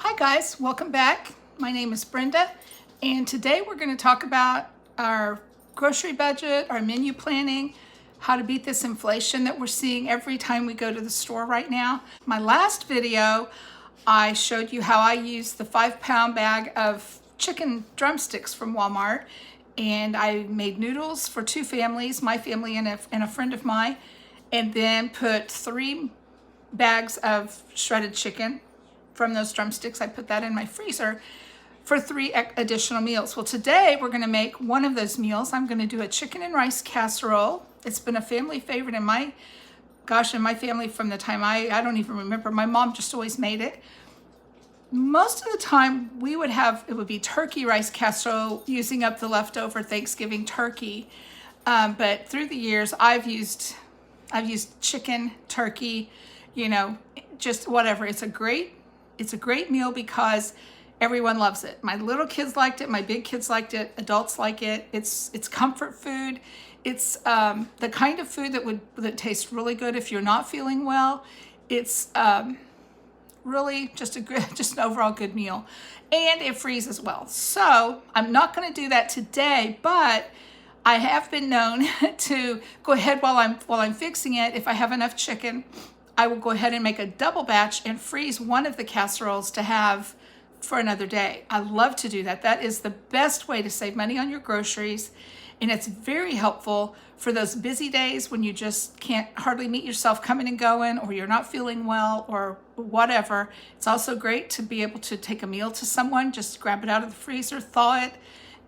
Hi guys, welcome back. My name is Brenda, and today we're going to talk about our grocery budget, our menu planning, how to beat this inflation that we're seeing every time we go to the store right now. My last video, I showed you how I used the 5-pound bag of chicken drumsticks from Walmart, and I made noodles for two families, my family and a friend of mine, and then put 3 bags of shredded chicken from those drumsticks. I put that in my freezer for 3 additional meals. Well, today we're going to make one of those meals. I'm going to do a chicken and rice casserole. It's been a family favorite in my family from the time I don't even remember. My mom just always made it. Most of the time it would be turkey rice casserole, using up the leftover Thanksgiving turkey. But through the years, I've used chicken, turkey, just whatever. It's a great meal because everyone loves it. My little kids liked it. My big kids liked it. Adults like it. It's comfort food. It's the kind of food that tastes really good if you're not feeling well. It's really just an overall good meal, and it freezes well. So I'm not going to do that today, but I have been known to go ahead while I'm fixing it. If I have enough chicken, I will go ahead and make a double batch and freeze one of the casseroles to have for another day. I love to do that. That is the best way to save money on your groceries. And it's very helpful for those busy days when you just can't hardly meet yourself coming and going, or you're not feeling well or whatever. It's also great to be able to take a meal to someone, just grab it out of the freezer, thaw it,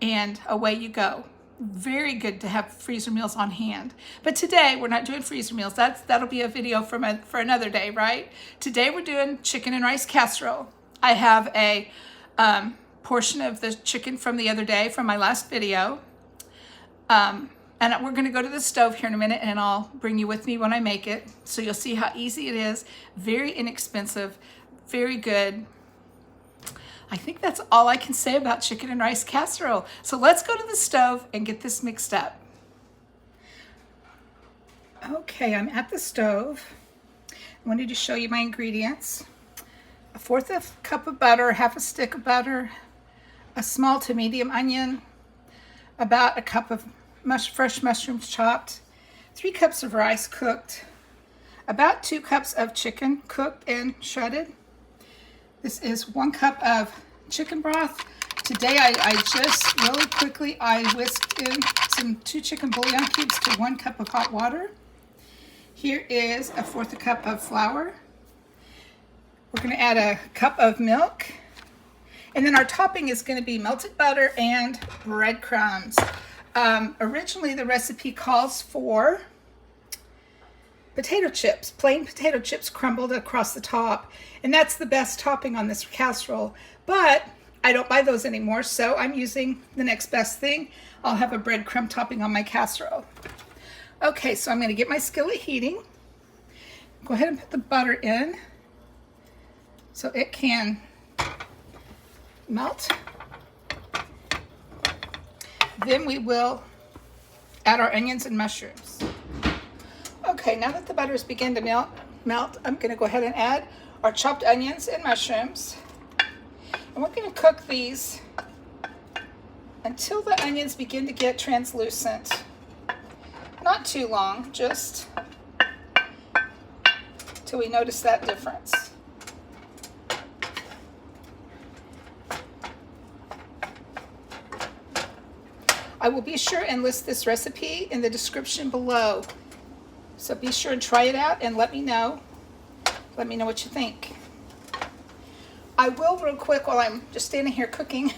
and away you go. Very good to have freezer meals on hand. But today we're not doing freezer meals. That'll be a video for another day, right? Today we're doing chicken and rice casserole. I have a portion of the chicken from the other day from my last video. And we're going to go to the stove here in a minute, and I'll bring you with me when I make it. So you'll see how easy it is. Very inexpensive, very good. I think that's all I can say about chicken and rice casserole. So let's go to the stove and get this mixed up. Okay, I'm at the stove. I wanted to show you my ingredients. 1/4 cup of butter, 1/2 stick of butter, a small to medium onion, about a cup of fresh mushrooms chopped, 3 cups of rice cooked, about 2 cups of chicken cooked and shredded. This is 1 cup of chicken broth. Today I just really quickly whisked in 2 chicken bouillon cubes to 1 cup of hot water. Here is 1/4 cup of flour. We're going to add a cup of milk. And then our topping is going to be melted butter and bread crumbs. Originally the recipe calls for potato chips, plain potato chips crumbled across the top. And that's the best topping on this casserole. But I don't buy those anymore, so I'm using the next best thing. I'll have a breadcrumb topping on my casserole. Okay, so I'm going to get my skillet heating. Go ahead and put the butter in so it can melt. Then we will add our onions and mushrooms. Okay, now that the butter has begun to melt, I'm going to go ahead and add our chopped onions and mushrooms. And we're going to cook these until the onions begin to get translucent. Not too long, just till we notice that difference. I will be sure and list this recipe in the description below. So be sure and try it out and let me know. Let me know what you think. I will real quick while I'm just standing here cooking.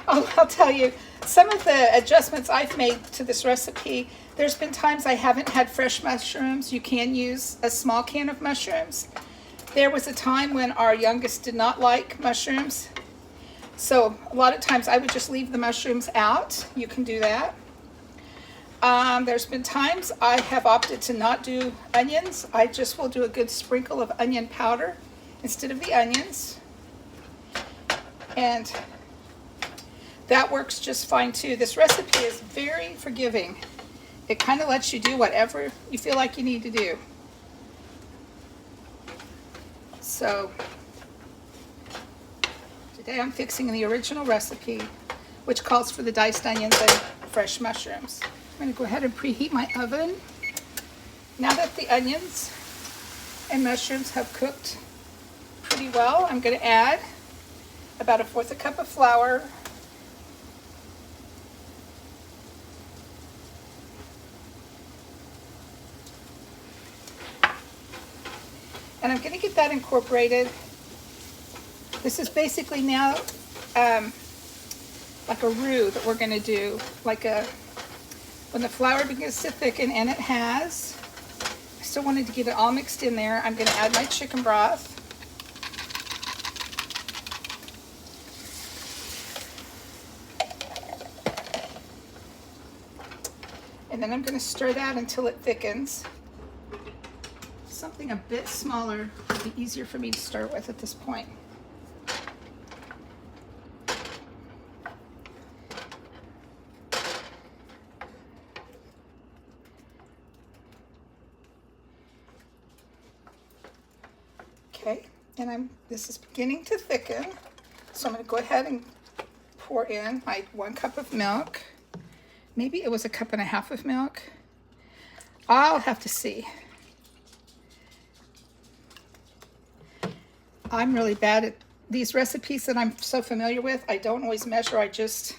I'll tell you some of the adjustments I've made to this recipe. There's been times I haven't had fresh mushrooms. You can use a small can of mushrooms. There was a time when our youngest did not like mushrooms. So a lot of times I would just leave the mushrooms out. You can do that. There's been times I have opted to not do onions. I just will do a good sprinkle of onion powder instead of the onions. And that works just fine too. This recipe is very forgiving. It kind of lets you do whatever you feel like you need to do. So Today I'm fixing the original recipe, which calls for the diced onions and fresh mushrooms. I'm going to go ahead and preheat my oven. Now that the onions and mushrooms have cooked pretty well, I'm going to add about 1/4 cup of flour, and I'm going to get that incorporated. This is basically now like a roux that we're going to do, when the flour begins to thicken, and it has. I still wanted to get it all mixed in there. I'm going to add my chicken broth. And then I'm going to stir that until it thickens. Something a bit smaller would be easier for me to stir with at this point. Okay, and this is beginning to thicken, so I'm going to go ahead and pour in my 1 cup of milk. Maybe it was 1.5 cups of milk. I'll have to see. I'm really bad at these recipes that I'm so familiar with. I don't always measure. I just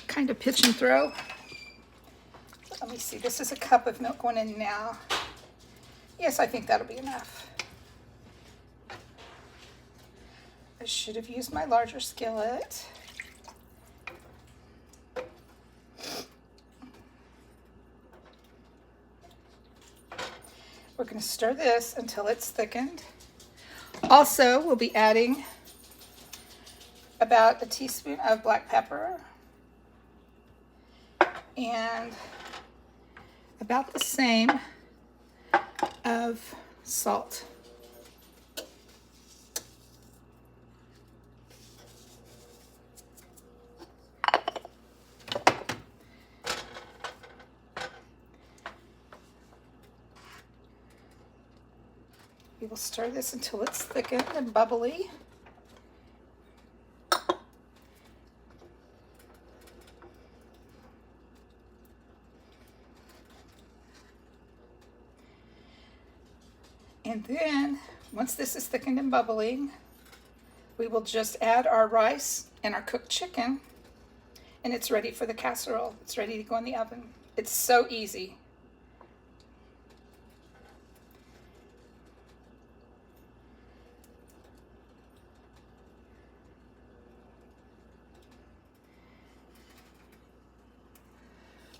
kind of pitch and throw. Let me see. This is 1 cup of milk going in now. Yes, I think that'll be enough. I should have used my larger skillet. We're going to stir this until it's thickened. Also, we'll be adding about 1 teaspoon of black pepper and about the same of salt. We will stir this until it's thickened and bubbly. And then, once this is thickened and bubbling, we will just add our rice and our cooked chicken, and it's ready for the casserole. It's ready to go in the oven. It's so easy.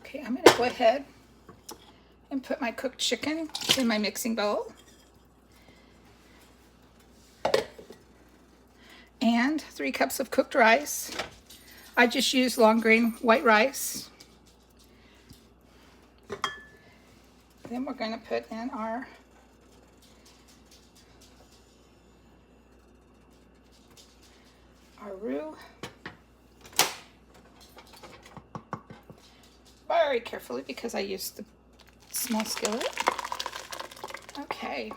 Okay, I'm going to go ahead and put my cooked chicken in my mixing bowl. And 3 cups of cooked rice. I just use long grain white rice. Then we're going to put in our roux. Very carefully because I used the small skillet. Okay.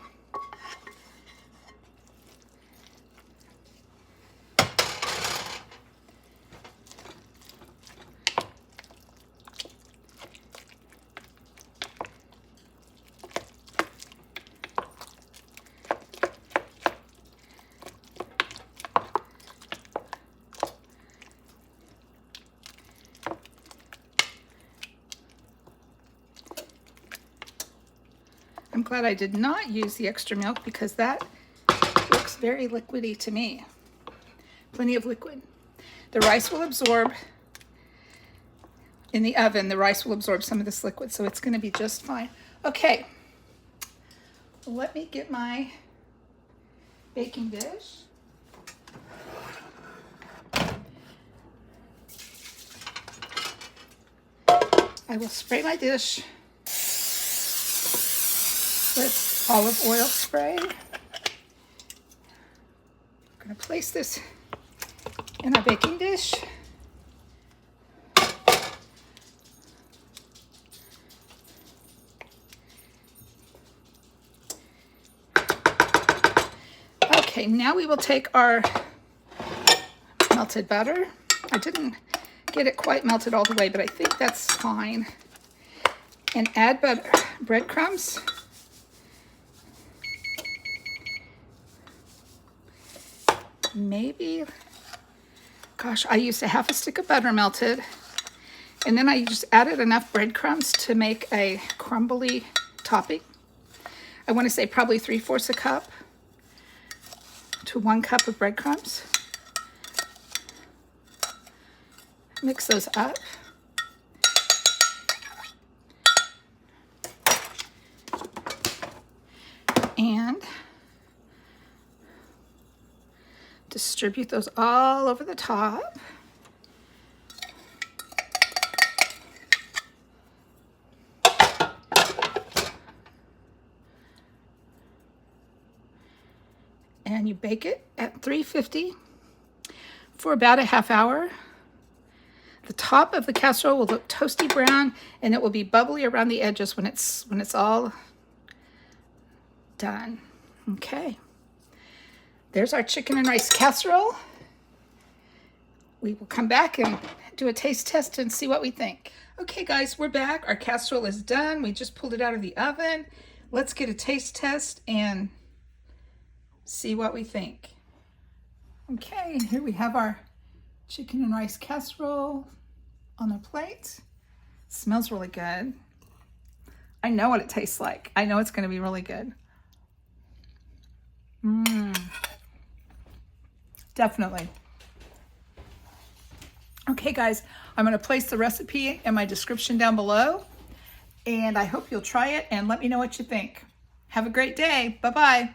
I'm glad I did not use the extra milk because that looks very liquidy to me. Plenty of liquid. The rice will absorb, in the oven, the rice will absorb some of this liquid, so it's going to be just fine. Okay, let me get my baking dish. I will spray my dish with olive oil spray. I'm going to place this in our baking dish. Okay, now we will take our melted butter. I didn't get it quite melted all the way, but I think that's fine. And add breadcrumbs. Maybe, gosh, I used a half a stick of butter melted. And then I just added enough breadcrumbs to make a crumbly topping. I want to say probably 3/4 a cup to 1 cup of breadcrumbs. Mix those up. And distribute those all over the top. And you bake it at 350 for about a half hour. The top of the casserole will look toasty brown, and it will be bubbly around the edges when it's all done. Okay. There's our chicken and rice casserole. We will come back and do a taste test and see what we think. Okay guys, we're back. Our casserole is done. We just pulled it out of the oven. Let's get a taste test and see what we think. Okay, and here we have our chicken and rice casserole on a plate. Smells really good. I know what it tastes like. I know it's going to be really good. Definitely. Okay guys, I'm going to place the recipe in my description down below, and I hope you'll try it and let me know what you think. Have a great day. Bye-bye.